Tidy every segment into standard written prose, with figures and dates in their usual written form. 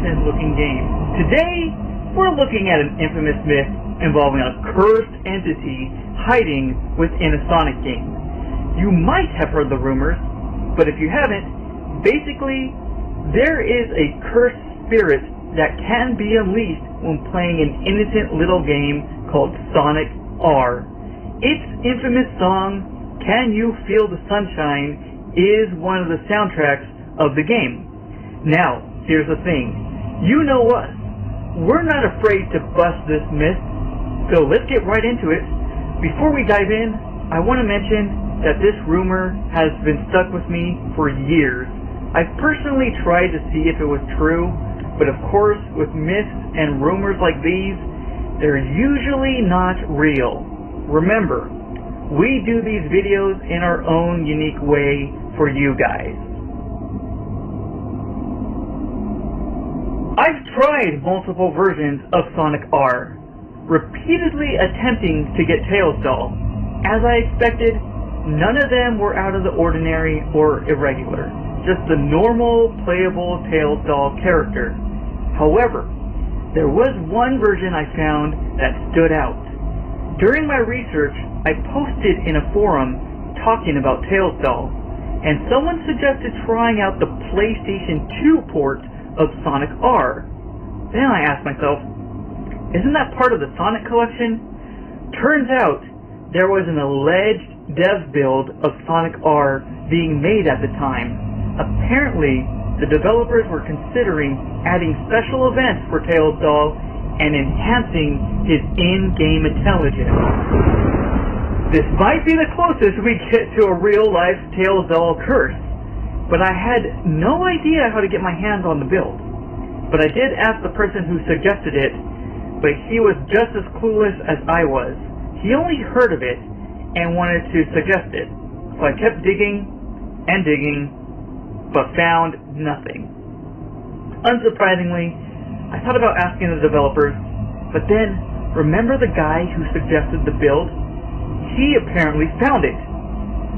decent looking game. Today, we're looking at an infamous myth involving a cursed entity hiding within a Sonic game. You might have heard the rumors, but if you haven't, basically, there is a cursed spirit that can be unleashed when playing an innocent little game called Sonic R. Its infamous song, Can You Feel the Sunshine, is one of the soundtracks of the game. Now, here's the thing. You know us. We're not afraid to bust this myth, so let's get right into it. Before we dive in, I want to mention that this rumor has been stuck with me for years. I've personally tried to see if it was true, but of course, with myths and rumors like these, they're usually not real. Remember, we do these videos in our own unique way for you guys. I've tried multiple versions of Sonic R, repeatedly attempting to get Tails Doll. As I expected, none of them were out of the ordinary or irregular, just the normal, playable Tails Doll character. However, there was one version I found that stood out. During my research, I posted in a forum talking about Tails Doll, and someone suggested trying out the PlayStation 2 port of Sonic R. Then I asked myself, isn't that part of the Sonic collection? Turns out, there was an alleged dev build of Sonic R being made at the time. Apparently, the developers were considering adding special events for Tails Doll and enhancing his in-game intelligence. This might be the closest we get to a real-life Tails Doll curse, but I had no idea how to get my hands on the build. But I did ask the person who suggested it, but he was just as clueless as I was. He only heard of it and wanted to suggest it, so I kept digging and digging, but found nothing. Unsurprisingly, I thought about asking the developers, but then, remember the guy who suggested the build? He apparently found it.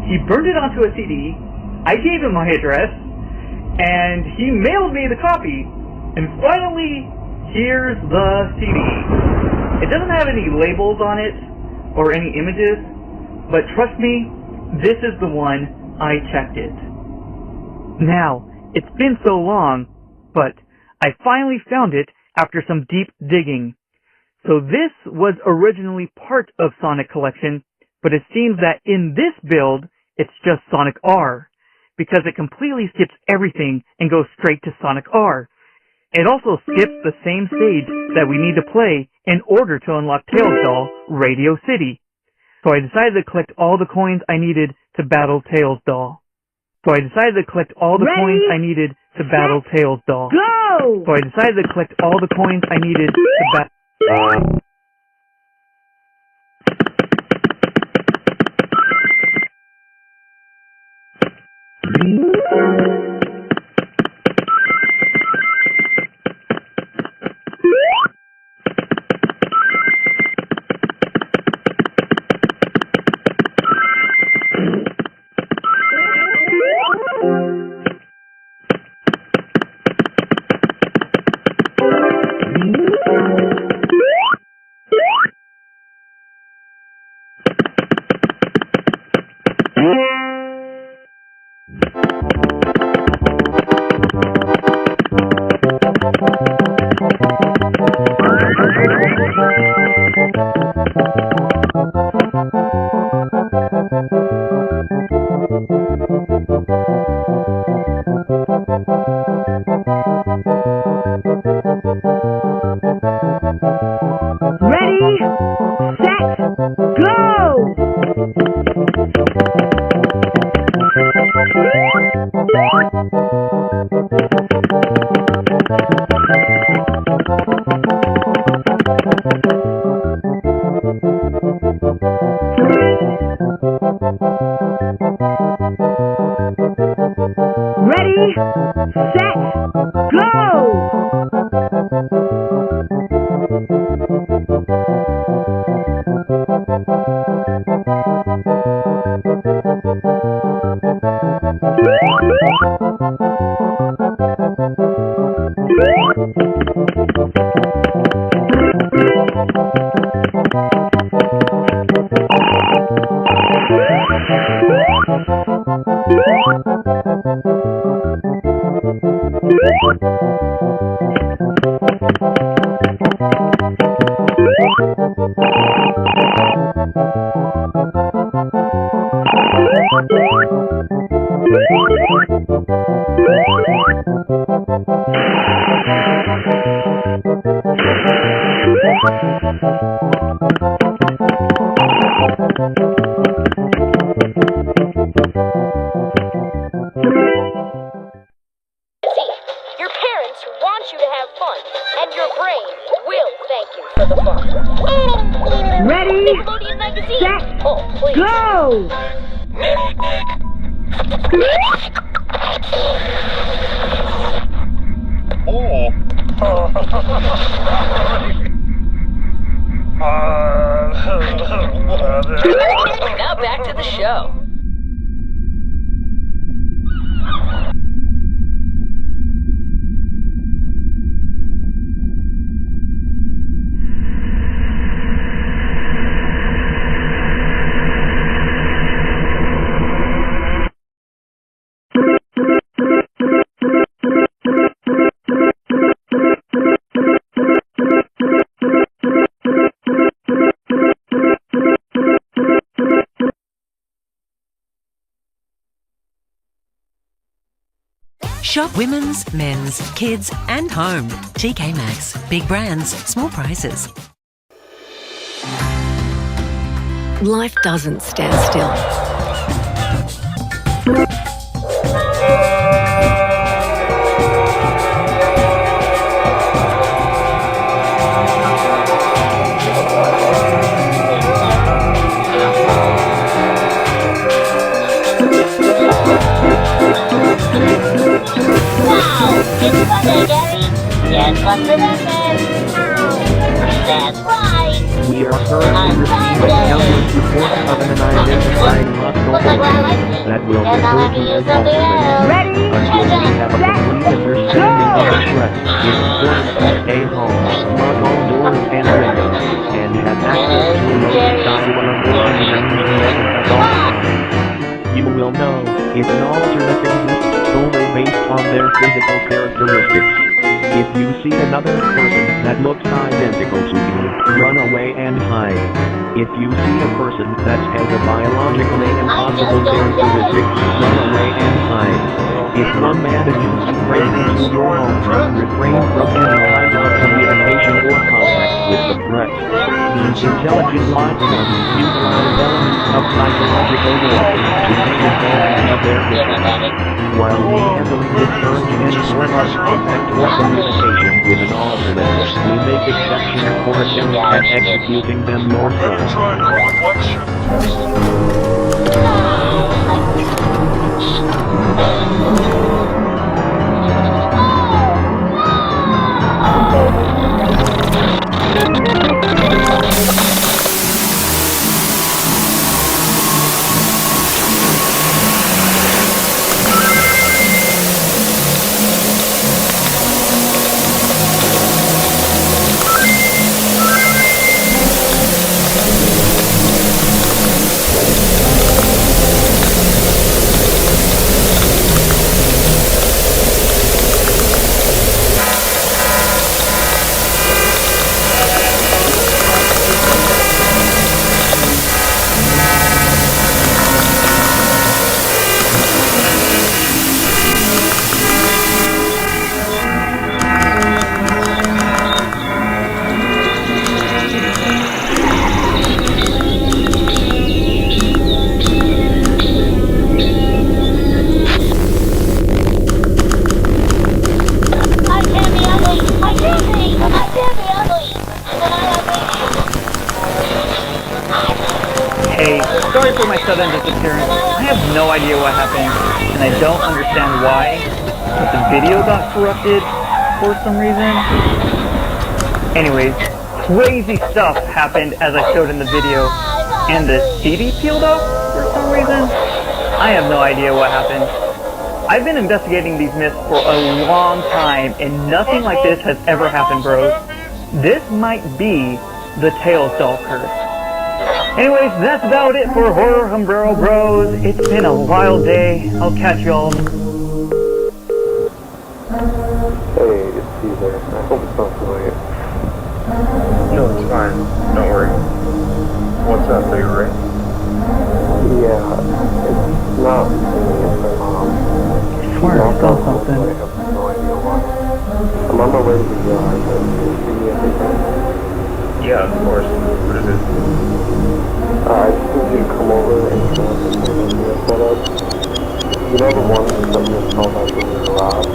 He burned it onto a CD, I gave him my address, and he mailed me the copy. And finally, here's the CD. It doesn't have any labels on it, or any images, but trust me, this is the one. I checked it. Now, it's been so long, but I finally found it after some deep digging. So this was originally part of Sonic Collection, but it seems that in this build, it's just Sonic R, because it completely skips everything and goes straight to Sonic R. It also skips the same stage that we need to play in order to unlock Tails Doll, Radio City. So I decided to collect all the coins I needed to battle Tails Doll. So I decided to collect all the coins I needed to battle Tails Doll. Go! So I decided to collect all the coins I needed to battle... Ready, set, go! Ready, set, go! Your parents want you to have fun, and your brain will thank you for the fun. Ready, Nickelodeon magazine. set, Oh, please. go! Now back to the show. Shop women's, men's, kids and home. TK Maxx. Big brands, small prices. Life doesn't stand still. That's right. We are currently receiving numerous reports of an unidentified hostile force that will refer to as ultimate. Ready, Until we have a complete understanding of the threat, it's important to stay home, lock all doors and windows, and have access to a notified 100 at all times. You will know if an alternate exists solely based on their physical characteristics. If you see another person that looks identical to you, run away and hide. If you see a person that has a biologically impossible characteristic, run away and hide. If one manages to break into your home, refrain from any kind of communication or contact with the threat. These intelligent livestock utilize elements of psychological warfare to take advantage of their victims. While we handily discourage any sort of contact or communication with an alternate, we make exceptions for attempts at executing them yourself. Hey, sorry for my sudden disappearance. I have no idea what happened, and I don't understand why, but the video got corrupted for some reason. Anyways, crazy stuff happened as I showed in the video, and the CD peeled off for some reason. I have no idea what happened. I've been investigating these myths for a long time, and nothing like this has ever happened, bros. This might be the Tails doll curse. Anyways, that's about it for Horror Umbrella Bros. It's been a wild day. I'll catch y'all. Hey, it's Caesar. I hope it's not too late. No, it's fine. Don't worry. What's up? Are you alright? Yeah, it's not me, it's my mom. I swear I saw something. I have no idea why. I'm on my way to the yard, but can you see me everything? Yeah, of course. What is it? I just need you to come over and show us the thing that we set up. You know the one that we installed out in the garage?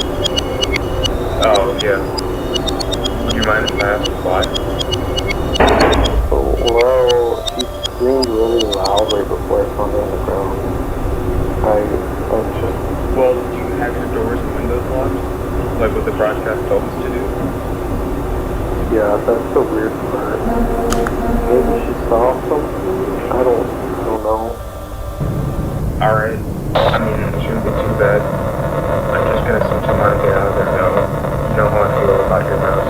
Oh, yeah. Would you mind if I ask why? Well, she screamed really loud right before I found her on the ground. I just... Well, do you have your doors and windows locked? Like what the broadcast told us to do? Yeah, that's the weird part. Maybe she saw something? I don't know. Alright. I mean, it shouldn't be too bad. I'm just gonna simply want to get out of there now. You know how I feel about your mouse.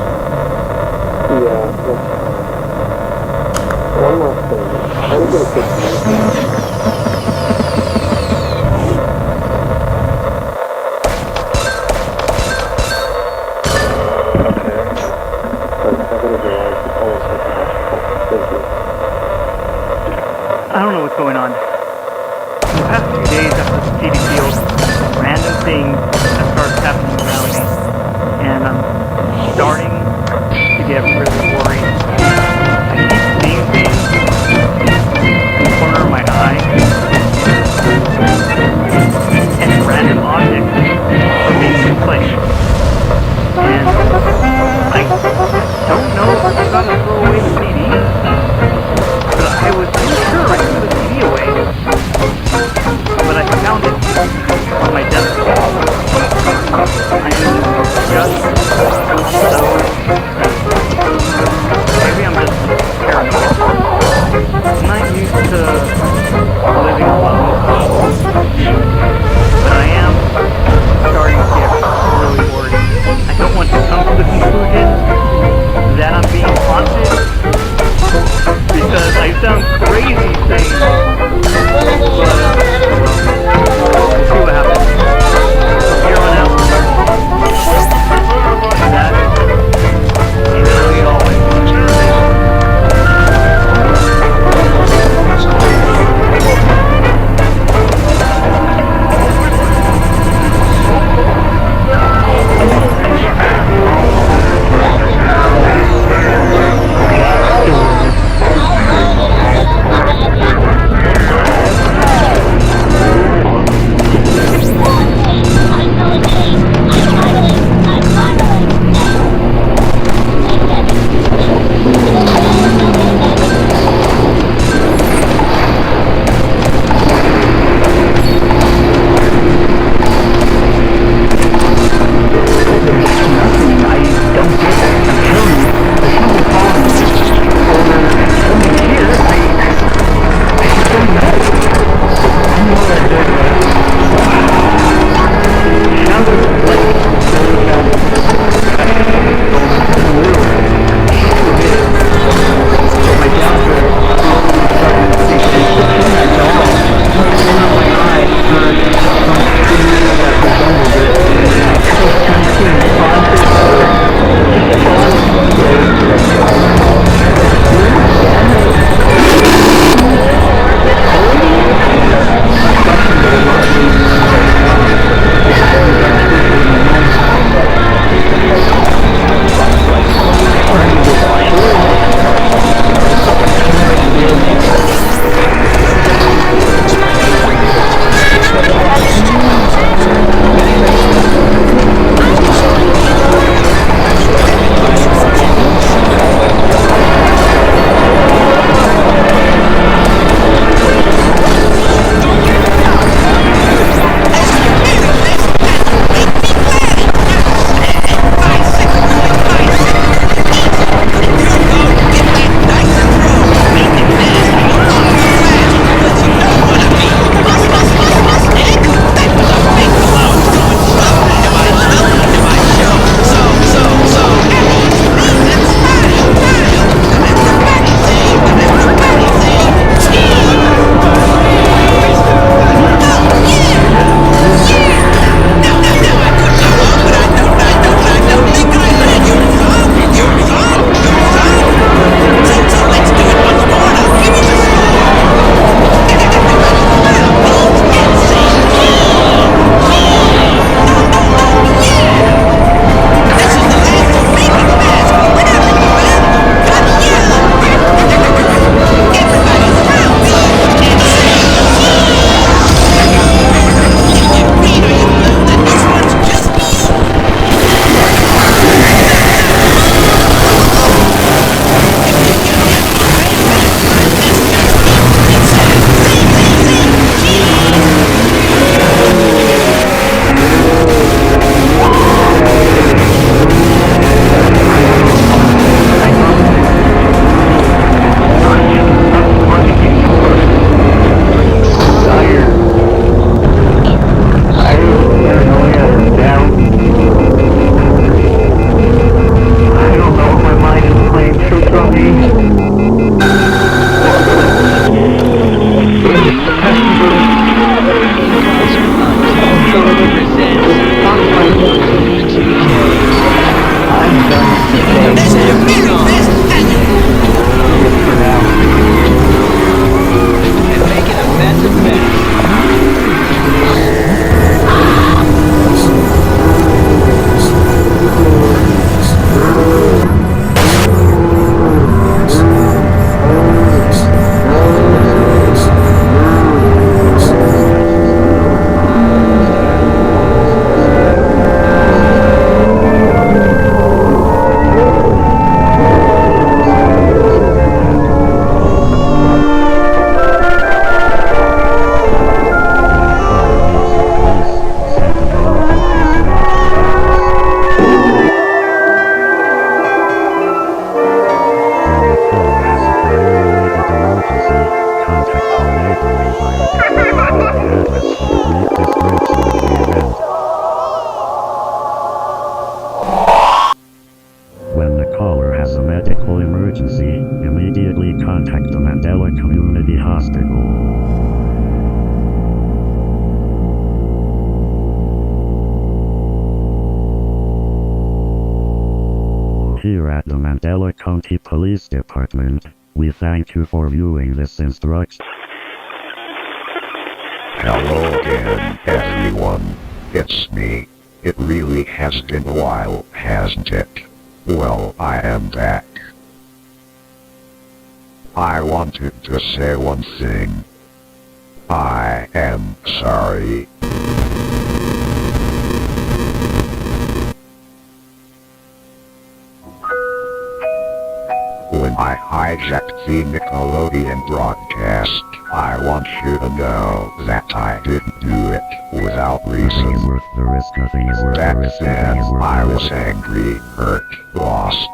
Yeah, that's fine. One last thing. I'm gonna put you. I don't know what's going on. In the past few days after the CD field, random things have started happening around me, and I'm starting to get really worried. I keep seeing things in the corner of my eye, and random objects are being replaced. And I don't know if I'm about to throw away the CD, but I was so sure I threw the CD away, but I found it on my desk. I am just so emergency, immediately contact the Mandela Community Hospital. Here at the Mandela County Police Department, we thank you for viewing this instruction. Hello again, everyone. It's me. It really has been a while, hasn't it? Well, I am back. I wanted to say one thing. I am sorry. When I hijacked the Nickelodeon broadcast, I want you to know that I didn't do it without reason. Back then, I was angry, hurt, lost.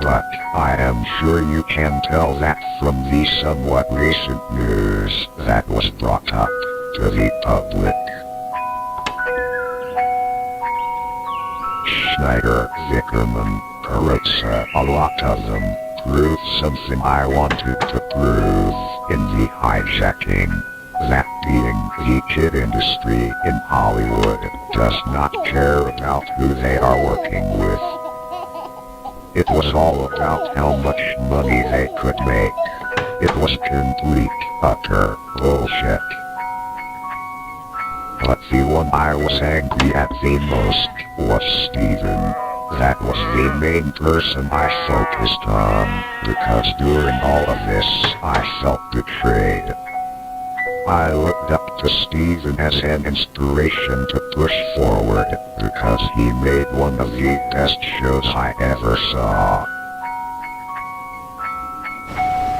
But I am sure you can tell that from the somewhat recent news that was brought up to the public. Schneider, Vickerman, Carrozza, a lot of them, proved something I wanted to prove in the hijacking. That being, the kid industry in Hollywood does not care about who they are working with. It was all about how much money they could make. It was complete, utter bullshit. But the one I was angry at the most was Steven. That was the main person I focused on, because during all of this, I felt betrayed. I looked up to Steven as an inspiration to push forward, because he made one of the best shows I ever saw.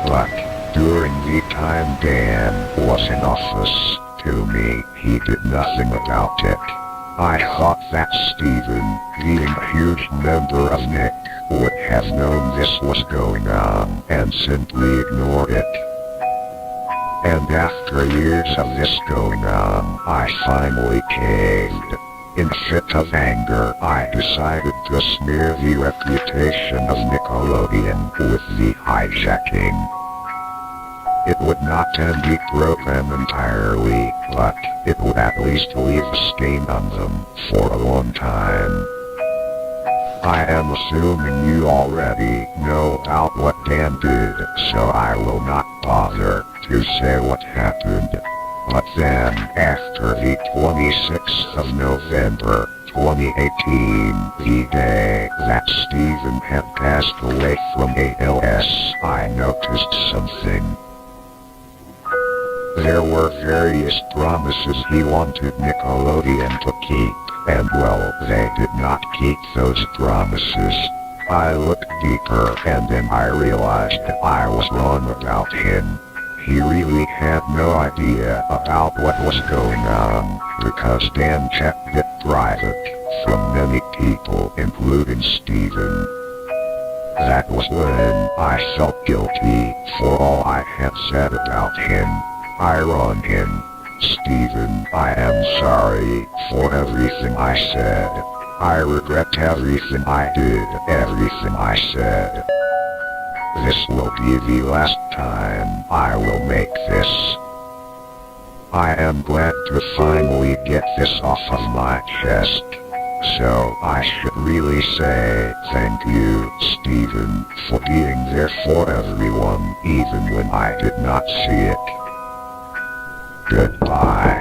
But, during the time Dan was in office, to me, he did nothing about it. I thought that Steven, being a huge member of Nick, would have known this was going on and simply ignored it. And after years of this going on, I finally caved. In a fit of anger, I decided to smear the reputation of Nickelodeon with the hijacking. It would not end the program entirely, but it would at least leave a stain on them for a long time. I am assuming you already know about what Dan did, so I will not bother to say what happened. But then, after the 26th of November, 2018, the day that Steven had passed away from ALS, I noticed something. There were various promises he wanted Nickelodeon to keep, and well, they did not keep those promises. I looked deeper and then I realized I was wrong about him. He really had no idea about what was going on, because Dan kept it private from many people, including Steven. That was when I felt guilty for all I had said about him. I wronged him. Steven, I am sorry for everything I said. I regret everything I did, everything I said. This will be the last time I will make this. I am glad to finally get this off of my chest. So I should really say thank you, Steven, for being there for everyone, even when I did not see it. Goodbye.